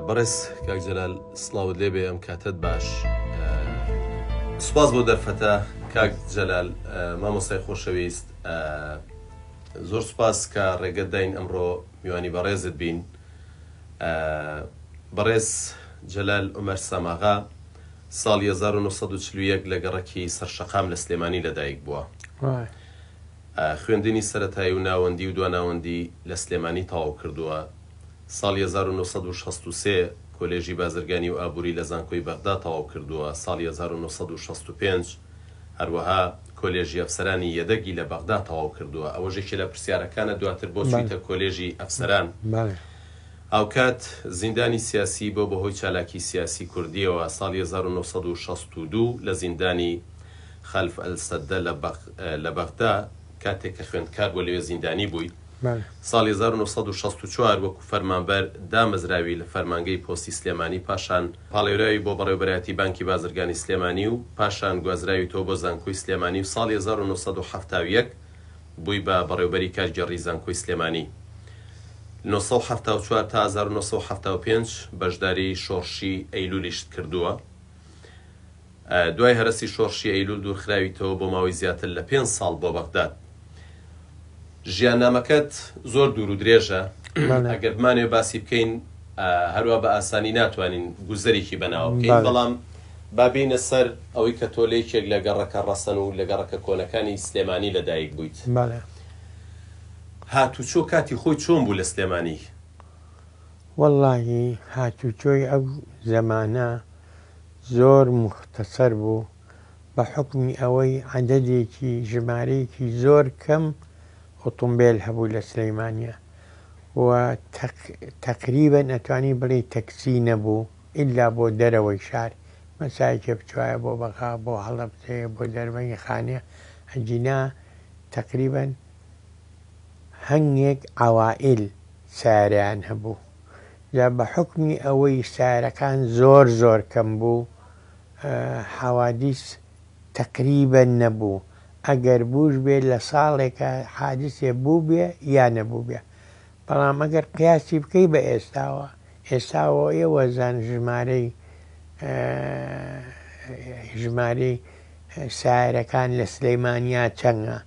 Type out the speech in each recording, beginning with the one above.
بەڕێز کاک جەلال سڵاوت لێبێ ئەم کاتت باش. سوپاس بۆ دەرفەتە کاک جەلال مامۆستای خۆشەویست، زۆر سوپاس کە ڕێگەت داین ئەمڕۆ میوانی بەڕێزت بین. بەڕێز جەلال عومەر ساماغا ساڵی 1940 لە گەڕەکی سەرشەقام لە سلێمانی لەدایک بووە. خوێندنی سەرەتایی و ناوەندی و دواناوەندی لە سلێمانی تەواو کردووە. ساڵی 1963 کۆلێژی بازرگانی و ئابووری لە زانکۆی بەغدا تەواو کردووە. ساڵی 1965 هەروەها کۆلێژی ئەفسەرانی یەدەگی لە بەغدا تەواو کردووە. ئەوەژێکی لە پرسیارەکانە دواتر بۆ چوویتە کۆلێژی ئەفسەران. ئەوکات زیندانی سیاسی بۆ بەهۆی چالاکی سیاسی کوردیەوە. ساڵی 1962 لە زیندانی خەلف ئەلسەدە لە بەغدا کاتێک کە خوێندکار بۆ لەوێ زیندانی بووی. ساڵی 1964 وەکو فەرمانبەر دامەزراوی لە فەرمانگەی پۆستی سلێمانی، پاشان پاڵێراوی بۆ بەڕێوەبەرایەتی بانکی بازرگانی سلێمانی و پاشان گوازراوی تۆ بۆ زانکۆی سلێمانی و ساڵی 1970 بووی بە بەڕێوەبەری کارگێڕی زانکۆی سلێمانی. 1974 تا 1975 بەشداری شۆڕشی ئەیلولیشت کردووە. دوای هەرسی شۆڕشی ئەیلول دوورخراویتەوە بۆ ماوەی زیاتر لە 5 ساڵ بۆ بەغداد. ژیاننامەکەت زۆر دوور و درێژە، ئەگەر بمانێ باسی بکەین هەروە بە ئاسانی ناتوانین گوزەرێکی بەناوە بکەین، بەڵام بابینە سەر ئەوەی کە تۆ لەیەکێک لە گەڕەکە ڕەسەن و لە گەڕەکە کۆنەکانی سلێمانی لەدایک بوویت. هاتوچۆ کاتی خۆی چۆن بوو لە سلێمانی؟ وەڵڵاهی هاتوچۆی ئەو زەمانە زۆر مختصەر بوو بە حکمی ئەوەی عەدەدێکی ژمارەیەکی زۆر کەم ئۆتۆمبیل هەبوو لە سلەیمانیە و تەقریبەن ئەتوانی بڵێ تەکسی نەبوو ئیلا بۆ دەرەوەی شار، مەسایەکێ بچوایە بۆ بەغا، بۆ هەڵەبجەیە، بۆ دەربەنی خانێ، ئەنجینا تەقریبەن هەنگێک عەوائیل سایارەیان هەبوو. جا بە حکمی ئەوەی سایارەکان زۆر زۆر کەم بوو، حەوادیس تەقریبەن نەبوو. ئەگەر بووش بێت لە ساڵێکە حادسێ بوو بێ یا نەبوو بێ. بەڵام ئەگەر قیاسی بکەی بە ئێستاوە ئێوەزان ژمارەی سایارەکان لە سلەیمانیا چەندە.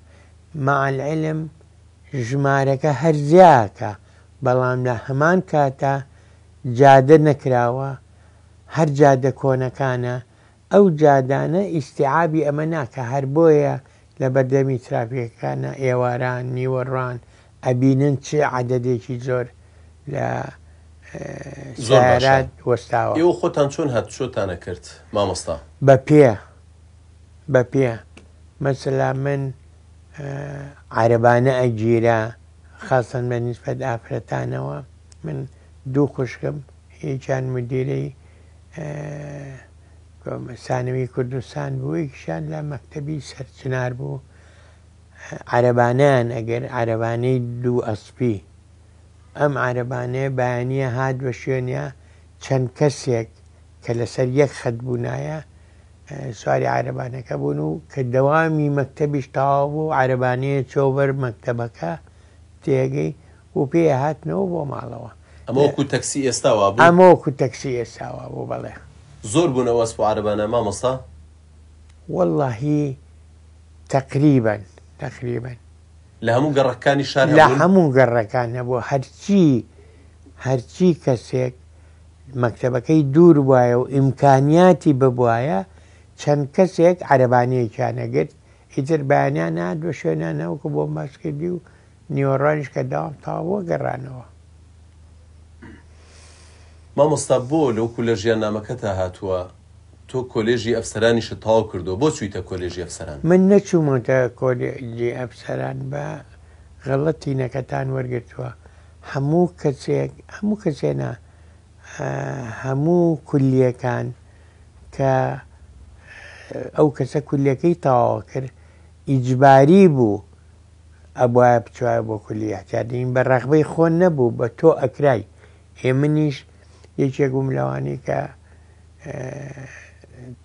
مەعەلعیلم ژمارەکە هەر زیاکە، بەڵام لە هەمان کاتە جادە نەکراوە، هەر جادە کۆنەکانە. ئەو جادانە ئیستیعابی ئەمە ناکە، هەر بۆیە لە بەردەمی ترافیکەکانە ئێواران نیوەڕوان ئەبینن چه عەدەدێکی زۆر لە سایارات وەستاوە. ئێوە خۆتان چۆن هاتوچۆتانە کرد مامۆستا؟ بە پێ مەسەلا من عەرەبانە ئەگیرە، خاسن بە نیسبەت ئافرەتانەوە. من دوو خوشکم، هیچیان مدیرەی ثانەوی کوردستان بوو، یەکیشیان لە مەکتەبی سەرچنار بوو. عەرەبانەیان ئەگەر عەرەبانەی دوو ئەسپی، ئەم عەرەبانەیە بەیانیە هات بە شوێنە چەند کەسێک کە لەسەر یەک خەت بوونایە سواری عەرەبانەکە بوون و کە دەوامی مەکتەبیش تەواو بوو، عەرەبانەیە چۆ بەر مەکتەبەکە تێگەی و پێ هاتنەوە بۆ ماڵەوە. ئەمە وەکو تەکسی ئێستاوە بوو؟ ئەمە وەکو تەکسی ئێستاوە بوو. بەڵێ. زۆر بوونەوە ئەسپ و عەرەبانە مامۆستا؟ وەڵڵاهی تەقریبەن لە هەموو گەڕەکانی شار لە هەموو گەڕەکان هەبوو. هەرچی کەسێک مەکتەبەکەی دوور بواە و ئیمکانیاتی ببوایە، چەند کەسێک عەرەبانەیەکیان ئەگرت، ئیتر بەیانیان هات بە شوێنانەوەکو بۆ ماسکردی و نیوەڕۆژ کە داوام تاوە گەڕانەوە. مامۆستا بۆ لەوکو لە ژیاننامەکەتە هاتووە تۆ کۆلێژی ئەفسەرانیشت تەواو کردو، بۆ چوویتە کۆلێژی ئەفسەران؟ من نەچوومەتە کۆلێژی ئەفسەران بە غەڵەتی نەکەتان وەرگرتووە. هەموو کەسێنە هەموو کولیەکان کە ئەو کەسە کولیەکەی تەواو کرد ئیجباری بوو ئەبوایە بچوایە بۆ کولیەتیادین، بە ڕەغبەی خۆن نەبوو، بە تۆ ئەکرای. منیش یەکێک بووم لەوانەی کە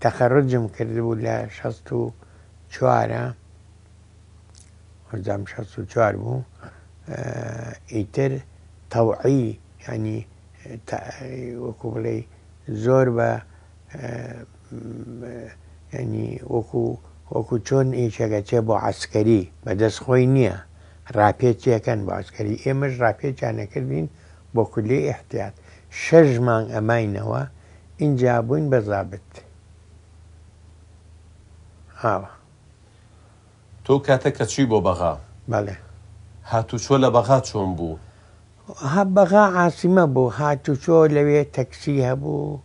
تەخەڕوجم کردبوو لە 64 بوو، ئیتر تەوعی ینی وەکو بڵێ زۆر بە ینی وەکو چۆن ئیشەکە چێ بۆ عەسکەری بەدەست خۆی نییە، ڕاپێچیەکەن بۆ عەسکەری. ئێمەش ڕاپێچیان نەکردین بۆ کولێ ئیحتیات. 6 مانگ ئەماینەوە ئینجا بووین بە زابت. هاوە تۆ کاتە کە چووی بۆ بەغا بەڵێ هاتوچۆ لە بەغا چۆن بوو؟ بەغا عاسیمە بوو، هاتوچۆ لەوێ تەکسی هەبوو،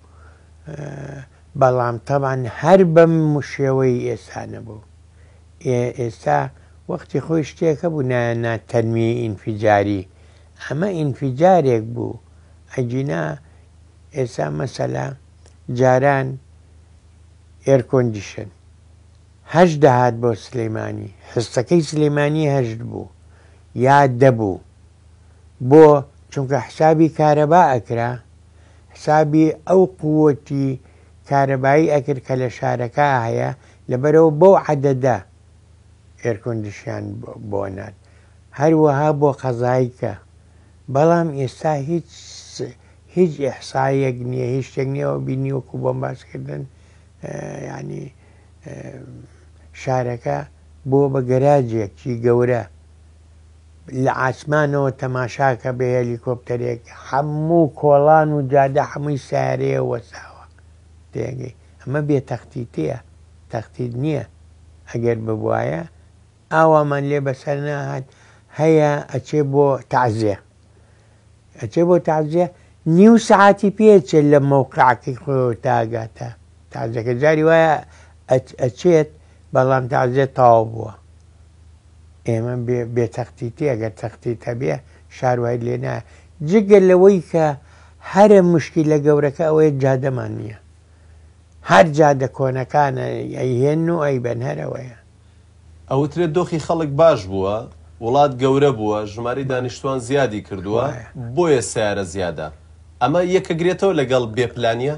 بەڵام تەبان هەر بەم شێوەی ئێستا نەبوو. ئێستا وەختی خۆی شتێکە بوو ناتەنمی ئینفیجاری، ئەمە ئینفیجارێک بوو. ئەجینا ئێستا مەسەلا جاران ئێرکۆندیشن 8 دەهات بۆ سلەیمانی، حستەکەی سلەیمانی 8 بوو یا 10 بوو، بۆ چونکە حسابی کارەبا ئەکرا، حسابی ئەو قووەتی کارەبایی ئەکرد کە لە شارەکە هەیە، لەبەرەوە بەو عەدەدە ئێرکۆندیشیان بۆ نات. هەروەها بۆ قەزایکە. بەڵام ئێستا هیچ ئیحسایەک نییە، هیچ شتێک نییەوە بینی وەکو بۆم باسکردن ینی شارەکە بۆ بە گەراجێکی گەورە لە ئاسمانەوە تەماشاکە بە هێلیکۆپتەرێک هەموو کۆڵان و جادە هەمووی سیارەیە وەساوە تێگەی. ئەمە بێتەختیتەیە، تەختیت نییە. ئەگەر ببوایە ئاوامان لێ بەسەر ناهات. هەیە ئەچێ بۆ تەعزیە، ئەچێ بۆ تەعزیە نیو سەعاتی پێچێت لە مەوقعەکەی خۆیەوە تاگاتە تەعزیەکە. جاری وایە ئەچێت بەڵام تەعزیە تەواو بووە. ئێمە بێتەختیتە، ئەگەر تەختیت هەبێ شاروای لێ نایە. جگە لەوەی کە هەرە مشکیلە گەورەکە ئەوەیە جادەمان نییە. هەر جادە کۆنەکانە ئەیهێن و ئەیبەن هەرەوەیە. ئەوترێت دۆخی خەڵک باش بووە، وڵات گەورە بووە، ژماری دانیشتوان زیادی کردووە، بۆیە سیارە زیادە. ئەمە یەکەگرێتەوە لەگەڵ بێپلانیە؟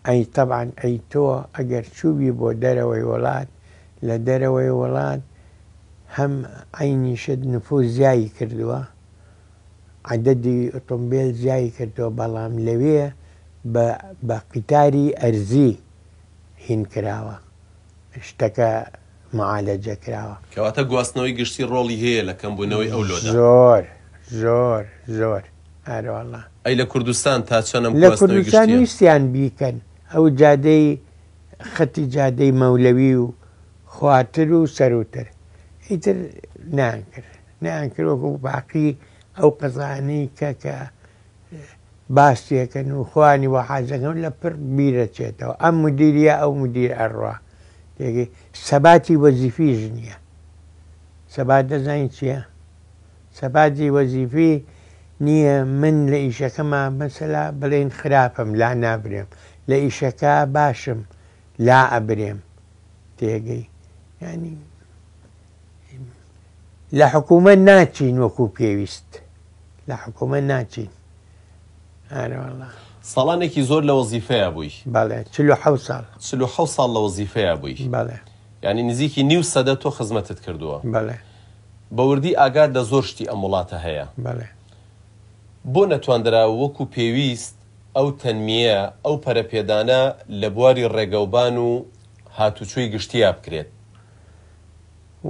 ئەی تەبعان ئەی تۆ ئەگەر چووبی بۆ دەرەوەی وڵات، لە دەرەوەی وڵات هەم عینیشت نفوس زیایی کردووە، عەدەدی ئۆتۆمبیل زیایی کردووە، بەڵام لەوێ بە قیتاری ئەرزی هین کراوە، شتەکە معالەجە کراوە. کەواتە گواستنەوەی گشتی ڕۆڵی هەیە لە کەمبوونەوەی ئەو لۆدا. زۆر هەروەڵا. ئەی لە کوردستان تا چەنەم لە کوردستان ویستیان بیکەن ئەو جادەی خەتی جادەی مەولەوی و خواتر و سەروتر، ئیتر نان کرد وەکو باقی ئەو قەزانەی کە باسیەکەن و خوانی وە حاجەکەن لە پڕ بیرەچێتەوە. ئەم مدیریە ئەو مدیر ئەڕوا تێگەی. سەباتی وەزیفیش نییە. سەبات دەزانین چییە؟ سەباتی وەزیفی نییە. من لە ئیشەکەما مەسەلا بڵێن خراپم لا نابرێم، لە ئیشەکە باشم لا ئەبرێم تێگەی. ینی لە حکوومەت ناچین وەکو پێویست، لە حکوومەت ناچین. ئارەوەڵا ساڵانێکی زۆر لە وەزیفەیە بووی. بەڵێ 47 ساڵ 47 ساڵ لە وەزیفەیە بووی. بەڵێ ینی نزیکی نیو سەدە تۆ خزمەتت کردووە. بەڵێ بەوردی ئاگاد لە زۆر شتی ئەم وڵاتە هەیە. بەڵێ بۆ نەتواندراوە وەکو پێویست ئەو تەنمیە ئەو پەرەپێدانە لە بواری ڕێگەوبان و هاتوچۆی گشتیا بکرێت؟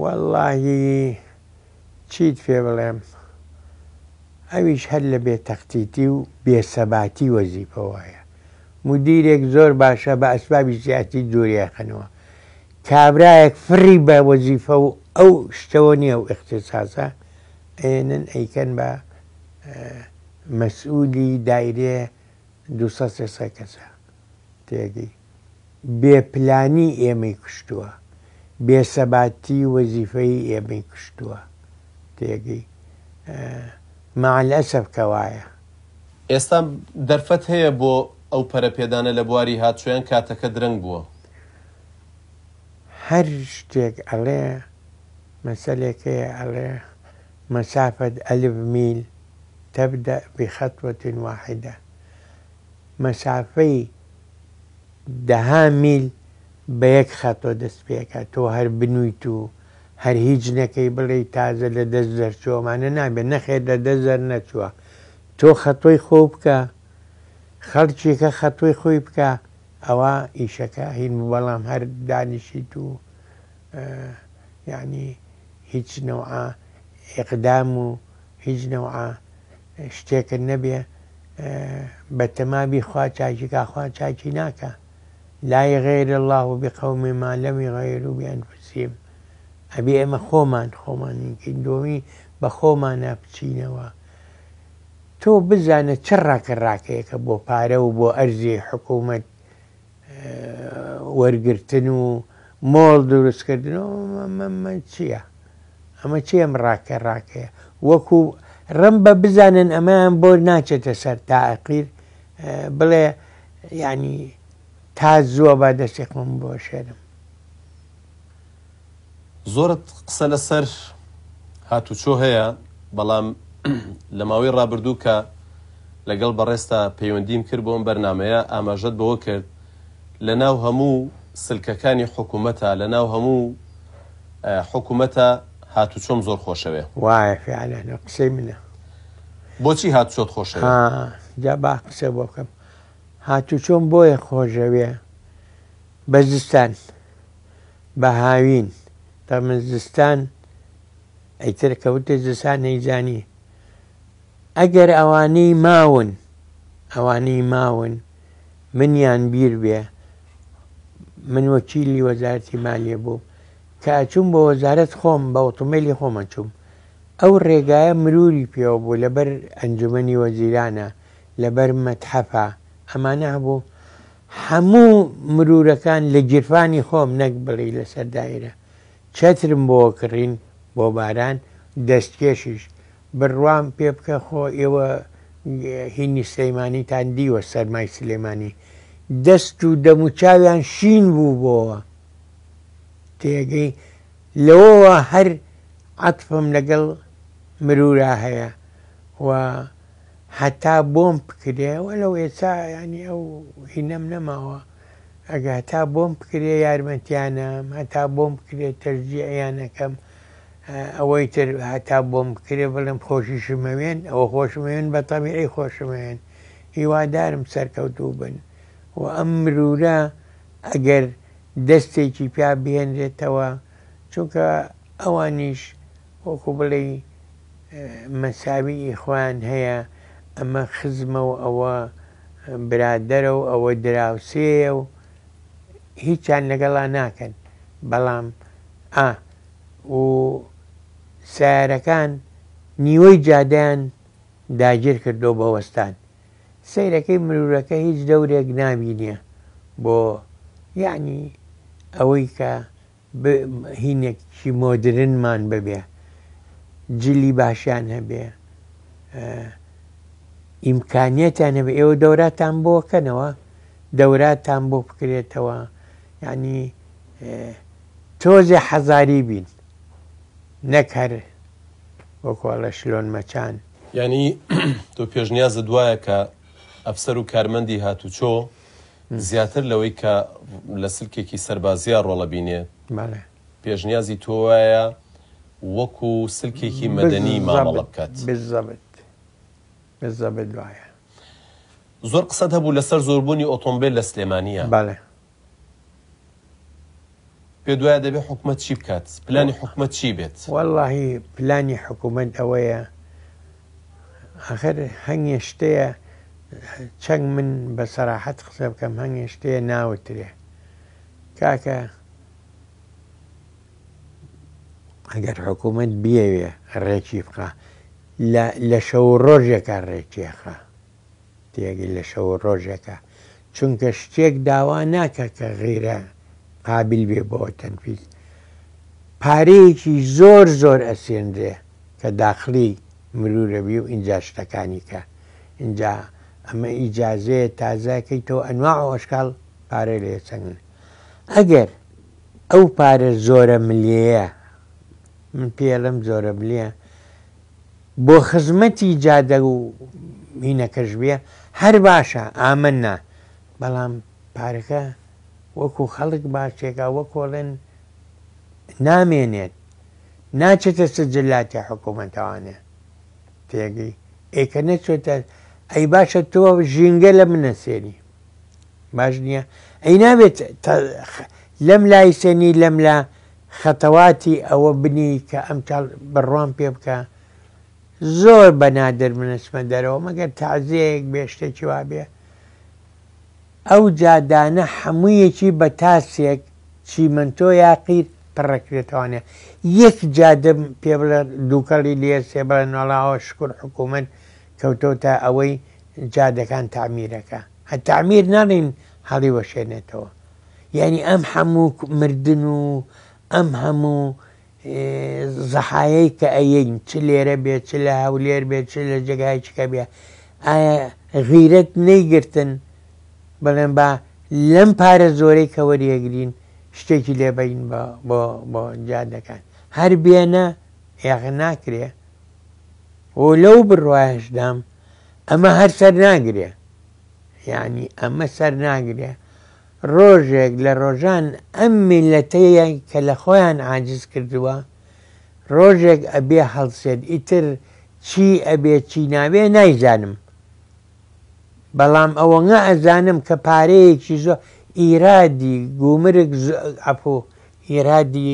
وەڵڵاهی چیت پێ بڵێم، ئەویش هەر لە بێتەختیتی و بێسەباتی وەزیفەوەیە. مدیرێک زۆر باشە بە ئەسبابی سیاسی جووریەخەنەوە، کابرایەک فڕی بە وەزیفە و ئەو شتەوە نییە و اختصاسە ئێنن ئەیکەن بە مەسئولی دایرێ 200-300 کەسە تێگەی. بێپلانی ئێمەی کوشتووە، بێسەباتی وەزیفەی ئێمەی کوشتووە تێگەی. مەعەلەسەف کەوایە. ئێستا دەرفەت هەیە بۆ ئەو پەرەپێدانە لە بواری هاتوچۆیان کاتەکە درەنگ بووە؟ هەر شتێک ئەڵێ مەسەلێکەیە ئەڵێ مەسافەت 1000 میل تەبدە بخەتوەة واحدە. مەسافەی 10 میل بە یەک خەتۆ دەست پێکات. تۆ هەر بنوویت و هەر هیچ نەکەی بڵێ تازە لە دەست دەرچووەمانە نابێت، نەخێر لە دەست دەر نەچووە. تۆ خەتۆی خۆ بکە، خەڵکێکە خەتۆی خۆی بکە، ئەوە ئیشەکە هین. بەڵام هەر دانیشیت و یعنی هیچ نەوعە ئیقدام و هیچ نەوعە شتێکت نەبێ بە تەمابی خوا چاکیکە، خوا چاکی ناکە. لا یغیر الله بقوم ما لم یغیروا بأنفسهم. ئەبێ ئێمە خۆمانینکەین، دۆمی بە خۆمانە بچینەوە. تۆ بزانە چ ڕاکەڕاکەیەکە بۆ پارە و بۆ ئەرزی حکوومەت وەرگرتن و مۆڵ دروستکردنەوە چییە؟ ئەمە چی ئەم ڕاکەڕاکەیە؟ وەکو ڕم بە بزانن ئەمەیان بۆ ناچێتە سەر تاعقیر بڵێ یعنی تا زووە با دەستێکم بۆ شێرم. زۆرت قسە لەسەر هاتوچۆ هەیە، بەڵام لە ماوەی ڕابردوو کە لەگەڵ بەڕێستا پەیوەندیم کرد بۆ ئەم بەرنامەیە، ئاماژەت بەوە کرد لە ناو هەموو سلکەکانی حکوومەتە، لە ناو هەموو حکوومەتە هاتوچۆم زۆر خۆشەوێ. وایە فعلەن قسەی منە. بۆچی هاتوچۆت خۆشەوێ؟ جا با قسە بۆ بکەم. هاتوچۆم بۆیە خۆشەوێ بە زستان، بە هاوین. تەمە زستان ئەیتر کەوتە زستان نەیزانی. ئەگەر ئەوانەی ماون منیان بیر بێ، من وەکیلی وەزارەتی مالیە بووم کە ئەچووم بە وەزارەت خۆم بە ئۆتۆمۆبیلی خۆم ئەچووم، ئەو ڕێگایە مروری پێوە بوو لەبەر ئەنجومەنی وەزیرانە، لەبەر مەتحەفە، ئەمانە هەبوو. هەموو مرورەکان لە گیرفانی خۆم، نەک بڵێ لەسەر دایرە. چەترم بۆ کڕین بۆ باران، دەستکێشیش بڕوام پێ بکە خۆ ئێوە هینی سلەیمانیتان دیوە سەرمای سلێمانی، دەست و دەموچاویان شین بوو بۆەوە. تێگەی لەوەوە هەر عەتفم لەگەڵ مرورا هەیە و هەتا بۆم بکرێ وەلەو ئێستا ینی ئەو هینەم نەماوە، ئەگە هەتا بۆم بکرێ یارمەتیانم، هەتا بۆم بکرێت تەرجیعیانەکەم، ئەوەی تر هەتا بۆم بکرێ بڵێم خۆشیشمەوێن، ئەوە خۆشمەوێن بە تەبیعی خۆشمەوێن، هیوادارم سەرکەوتوو بن. و ئەم مرورە ئەگەر دەستێکی پیا بهێنرێتەوە، چونکە ئەوانیش وەکو بڵێ مەساوی خۆیان هەیە، ئەمە خزمە و ئەوە برادەرە و ئەوە دراوسێیە و هیچیان لەگەڵا ناکەن. بەڵام و سیارەکان نیوەی جادەیان داگیر کردو بە وەستان. سەیرەکەی مرورەکە هیچ دەورێک نابینێ بۆ یعنی ئەوەی کە هینێکی مۆدرنمان ببێ، جلی باشیان هەبێ، ئیمکانیەتیان هەبێ. ئێوە دەوراتان بۆکەنەوە، دەوراتان بۆ بکرێتەوە، یعنی تۆزێ حەزاری بین، نەک هەر وەکوڵە شلۆن مەچان. یعنی تۆ پێشنیازت دوایە کە ئەفسەر و کارمەندی هاتوچۆ زیاتر لەوەی کە لە سلکێکی سەربازیە ڕۆڵە بینێت، پێشنیازی تۆ وایە وەکو سلکێکی مەدەنی مامەڵە بکات. بالضبط وایە. زۆر قسەت هەبوو لەسەر زۆربوونی ئۆتۆمبیل لە سلێمانیە. بەڵێ. پێ دوایە دەبێت حکوومەت چی بکات؟ پلانی حکوومەت چی بێت؟ وەڵڵاهی پلانی حکوومەت ئەوەیە، ئاخر هەنگێ شتەیە چەند من بە سەراحەت قسە بکەم، هەنگێ شتەیە ناوترێ کاکە ئەگەر حکوومەت بیەوێ ڕێکی بخە، لە شەو ڕۆژێکە ڕێکێخە، تێگەی لە شەو ڕۆژێکە، چونکە شتێک داوا ناکە کە غیرە قابل بێ بۆ تەنفیز. پارەیەکی زۆر ئەسێنرێ کە داخلی مرورەبی و ئینجا شتەکانی کە اینجا ئەمە ئیجازەیە تازەکەیتەوە ئەنواع و ئەشکال پارەی لێ چەند. ئەگەر ئەو پارە زۆرە ملیەیە، من پێڵم زۆرە ملیە، بۆ خزمەتی جادە و مینەکەش بێ هەر باشە، ئامنە. بەڵام پارەکە وەکو خەڵک باشێکە، وەکۆڵێن نامێنێت، ناچێتە سجلاتی حکوومەتەوانێ. تێگەی ئێکە نەچۆتە ئەی باشە تۆ ژینگە لە منە سێری باش نییە ئەی نابێت لەم لای سێنی لەم لە خەتەواتی ئەوە بنی کە ئەم بڕوان پێ بکە زۆر بەنادر منەچمە دەرەوە مەگەر تازەیەک بێشتێکی وا بێ ئەو جادانە هەموویەکی بە تاسێک چیمەنتۆ یاقیر پڕەکرێتوانێ یەک جادەم پێ بڵێ دووکەڵی لێ سێ بڵێ نۆڵاوە شکر حکوومەت کەوتۆتە ئەوەی جادەکان تعمیرەکە تعمیر ناڵین هەڵی وەشێنێتەوە یعنی ئەم هەموو مردن و ئەم هەموو زەحایەی کە ئەیین چ لێرە بێت چ لە هەولێر بێت چ لە جێگای چکە بێ ئایا غیرەت نەیگرتن بەڵێن بە لەم پارە زۆرەی کە وەریەگرین شتێکی لێبین بۆ جادەکان هەر بێنە یاغ ناکرێ و لەو بڕواایشدام ئەمە هەر سەر ناگرێ یعنی ئەمە سەر ناگرێ ڕۆژێک لە ڕۆژان ئەم میلەتەیە کە لە خۆیان عاجز کردووە ڕۆژێک ئەبێ هەڵسێت ئیتر چی ئەبێ چی نابێ نایزانم بەڵام ئەوەنگە ئەزانم کە پارەیەکی زۆر ئیرادی گومرگ ئەپۆ ئیرادی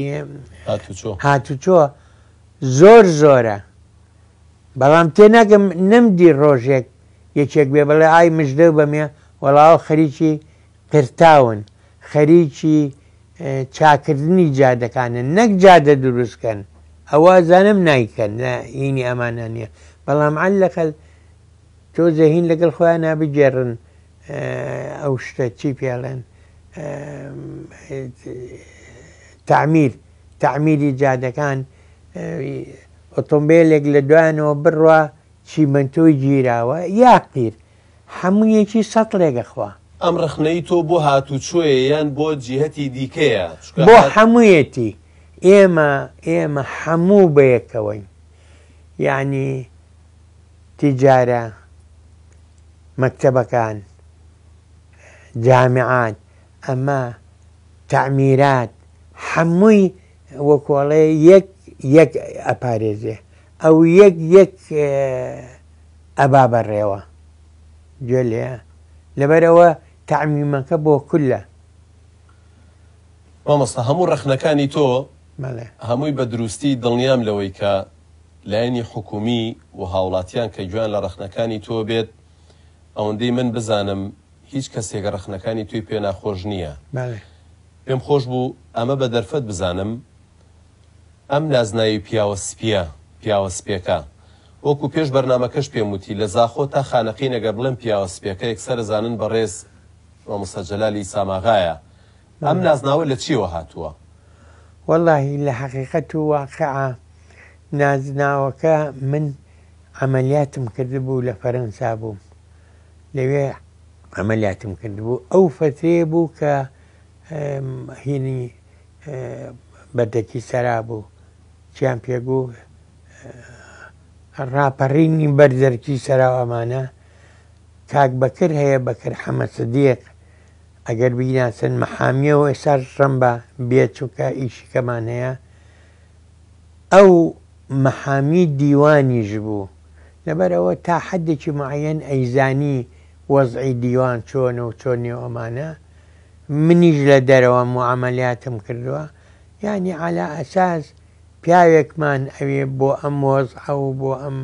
هاتوچۆ زۆر زۆرە بەڵام تێناگەم نەمدی ڕۆژێک یەکێک بێ بڵێ ئای مژدە بەمێ وەڵاوە خەریکی قرتاون خەریکی چاکردنی جادەکانن نەک جادە دروستکەن ئەوە زانم نایکەن هینی ئەمانە نییە بەڵام عەلەقەل تۆ زەهین لەگەڵ خۆیان نابجێڕن ئەو شتە چی پێڵێن تعمیری جادەکان ئۆتۆمبیلێک لە دوایانەوە بڕوا چیمەنتۆی گیراوە یاقیر هەموویەکی سەد ڕێگەخوا ئەم ڕخنەی تۆ بۆ هاتوچۆیە یان بۆ جیهەتی دیکەیە بۆ هەموویەتی ئێمە هەموو بەیەکەوەین یعنی تیجارە مەکتەبەکان جامعات ئەمە تعمیرات هەمووی وەکۆڵێ یەک ئەپارێزێ ئەو یەک ئەبا بەڕێوە گوێ لێ لەبەرەوە تعمیمەکە بۆ کولە مامۆستا هەموو ڕخنەکانی تۆ هەمووی بە دروستی دڵنیام لەوەی کە لایەنی حکومی و هاوڵاتیان کە گویان لە ڕخنەکانی تۆ بێت ئەوەندەی من بزانم هیچ کەسێکە ڕخنەکانی توی پێ ناخۆش نییە پێم خۆش بوو ئەمە بە دەرفەت بزانم ئەم نازناوی پیاوە سپێکە وەکو پێش بەرنامەکەش پێم وتی لە زاخۆ تا خانەقی نەگە بڵێم پیاوە سپێکە یەکسەر زانن بەڕێز مامۆستا جەلالی ساماغایە ئەم نازناوە لە چیوە هاتووە وەڵاهی لە حەقیقەت و واقعە نازناوەکە من عملیاتم کردبوو لە فەرەنسا بووم لەوێ عملیاتم کردبوو ئەو فترێ بوو کە هینی بەردەکی سەرا بوو چیان پێگوو ڕاپەڕینی بەردەرکی سەراو ئەمانە کاک بەکر هەیە بەکر حەمەد سدیق ئەگەر بیناسن مەحامیەوە ئێستا ڕەم بە بێت چووکە ئیشی کەمان هەیە ئەو مەحامی دیوانیش بوو لەبەرەوە تا حەدێکی معەن ئەیزانی وەزعی دیوان چۆنە و چۆنی ئەمانە منیش لە دەرەوە معامەلیاتم کردووە یعنی عەلا ئەساس پیاوێکمان ئەوێ بۆ ئەم وەزعە و بۆ ئەم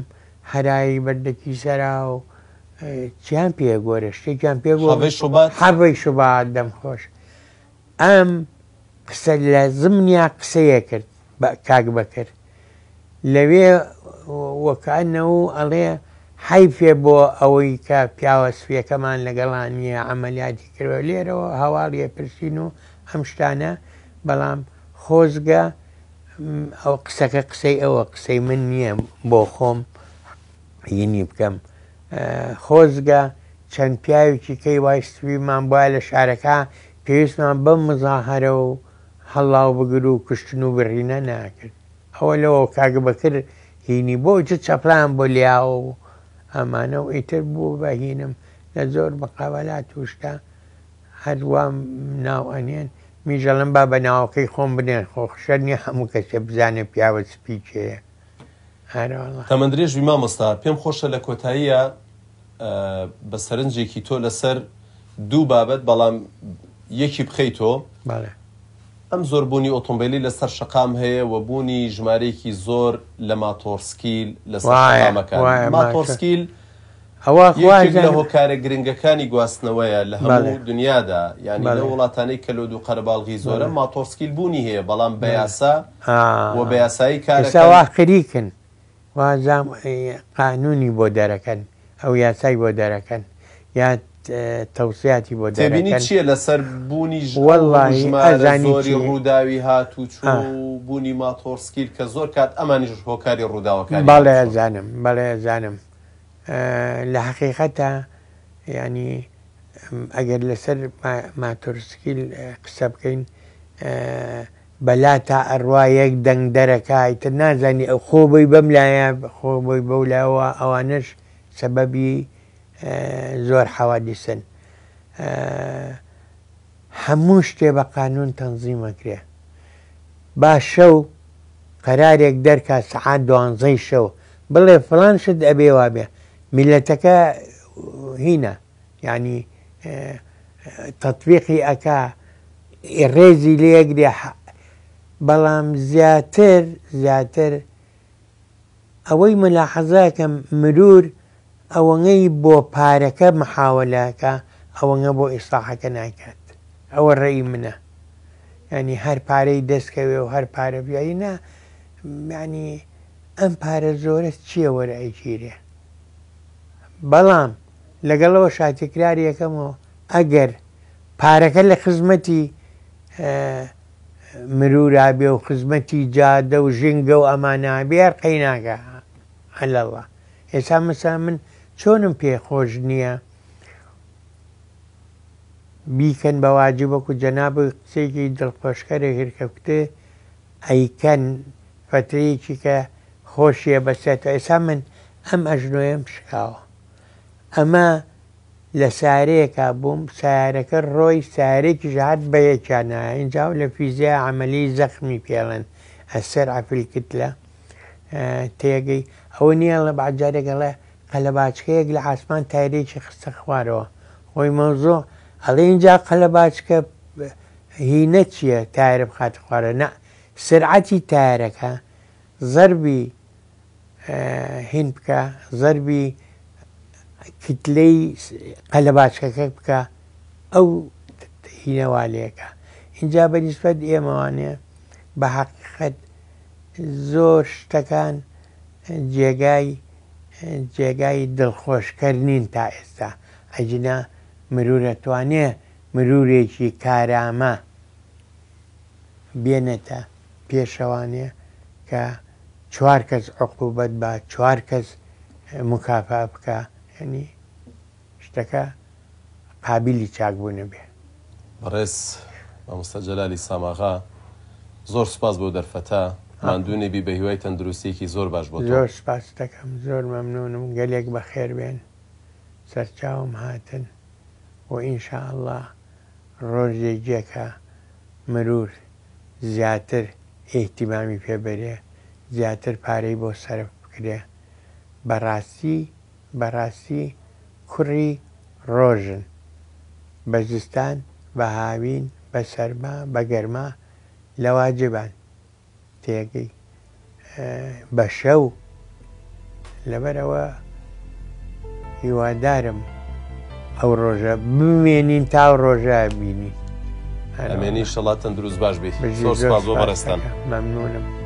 هەرایی بەردەکی سەرا و چیان پێ گۆرە شتێکیان پێ حەڤەی شوبات دەمخۆش ئەم قسە لە زمنیا قسەیە کرد کاک بەکرد لەوێ وەکانەوە ئەڵێ حیفێ بۆ ئەوەی کە پیاوە سپیەکەمان لەگەڵان نییە عملیاتی کردوە لێرەوە هەواڵیە پرسین و ئەم شتانە بەڵام خۆزگە ئەو قسەکە قسەی ئەوە قسەی من نییە بۆ خۆم یینی بکەم خۆزگە چەند پیاوێکی کەی وایستویمان بواە لە شارەکە پێویستمان بەم مزاهرە و هەڵاو بگر و کوشتن و بڕینە ناکرد ئەوە لەوە کاگە بەکرد هینی بۆ چ چەپلان بۆ لیاوە و ئەمانە و ئیتر بوو بەهینم لە زۆر بەقاوەلات توشتا هەروام ناو ئەنێن میژەڵم با بە ناوەکەی خۆم بنێن خۆخشە نیە هەموو کەسێ بزانێ پیاوە سپی چێیە تەمەندرێژ مامۆستا پێم خۆشە لە کۆتاییە بە سەرنجێکی تۆ لەسەر دوو بابەت بەڵام یەکی بخەیتۆ ئەم زۆربوونی ئۆتۆمبیلی لەسەر شقام هەیە و بوونی ژمارەیەکی زۆر لە ماتۆرسکیل لەسەر شقامەکان ماتۆرسکیل یەکێک لە هۆکارە گرنگەکانی گواستنەوەیە لە هەموو دنیادا یعنی لە وڵاتانەی کەلۆد و قەرەباڵغی زۆرە ماتۆرسکیل بوونی هەیە بەڵام بە یاسا و بە یاسایی کارەکەواخریکن وازام قانونی بۆ دەرەکەن ئەو یاسای بۆ دەرەکەن یا تەوسیاتی بۆ دەبینی چییە لەسەر بوونی ژمارەزۆری ڕووداوی هاتوو چوو بوونی ماتۆرسکیل کە زۆر کات ئەمانیش هۆکاری ڕووداوەکانی بەڵێ ئەزانم بەڵێ ئەزانم لە حقیقەتە ینی ئەگەر لەسەر ماتۆرسکیل قسە بکەین بەلا تا ئەڕوا یەک دەنگ دەرەکایتە نازانی ئەو خۆبی بەم لایە خۆبی بەولایەوە ئەوانش سەبەبی زۆر حەوادیسن هەموو شتێ بە قانون تەنزیمەکرێ با شەو قەرارێک دەرکا سەعات 12 شەو بڵێ فڵان شت ئەبێ وابێ میلەتەکە هینە ینی تەطبیقی ئەکا ڕێزی لێگرێ بەڵام زیاتر ئەوەی ملاحەزاکەم مرور ئەوەنەی بۆ پارەکە محاولەکە ئەوەنە بۆ ئیسلاحەکە ناکات ئەوە ڕێی منە ینی هەر پارەی دەستکەوێ و هەر پارە بیایی نا ینی ئەم پارە زۆرە چییە وەرە ئەیگیرێ بەڵام لەگەڵەوە شاتیکراری یەکەمەوە ئەگەر پارەکە لە خزمەتی مرورابێ و خزمەتی جادە و ژینگە و ئەمانابێر قەیناکە هەلەڵە ئێستا مەسا من چۆنم پێخۆش نییە بیکەن بە واجبەکو جەناب قسێکی دڵخۆشکەرێک هێرکەوتێ ئەیکەن فترەیەکی کە خۆشیە بەسێتەوە ئێستا من ئەم ئەژنۆیەم شکاوە ئەمە لە سارەیەکا بووم سیارەکە ڕۆی سارێکی ژات بە یەکیانایە اینجاو لە فیزیا عملی زەخمی پێڵێن ئەسەر عفیلکتلە تێگەی ئەوە نییە لە بەعجارێکەڵێ قەلەباچکەیەک لە ئاسمان تایرێکی خستە خوارەوە خۆی مەوزۆ ئەڵێ اینجا قەلەباچکە هینە چییە تایرە بخاتە خوارە نە سرعەتی تایرەکە زەربی هین بکە زەربی کتلەی قەلەباچکەکە بکە ئەو هینەوالەیەەکە اینجا بەنسبەت ئێمەوانەیە بە حەقیقەت زۆر شتەکان جێگای دڵخۆشکەر نین تا ئێستا ئەجنا مرورەتوانێ مرورێکی کارامە بێنێتە پێشەوانێ کە 4 کەس عقوبەت بە 4 کەس مکافا بکە ینی شتەکە قابلی چاکبوونە بێ بەڕێز مامۆستا جەلالی ساماغا زۆر سوپاس بۆ دەرفەتە ماندوونێبی بە هیوای تەندروستێکی زۆر باش بۆ زۆر سپاس دەکەم زۆر مەمنونم گەلێک بەخێر بێن سەرچاوم هاتن و ئینشاءڵڵا ڕۆژێکێکە مرور زیاتر ئیهتیمامی پێبەرێ زیاتر پارەی بۆ سەرف بکرێ بەڕاستی کوڕی ڕۆژن بە زستان بە هاوین بە سەرما بە گەرما لە واجبان تێگەی بە شەو لەبەرەوە هیوادارم ئەو ڕۆژە بمێنین تا ڕۆژە بینی ئەمێنی شەڵات تەندروست باش بیت زۆر سوپاس بۆ بەڕێستان مەمنونم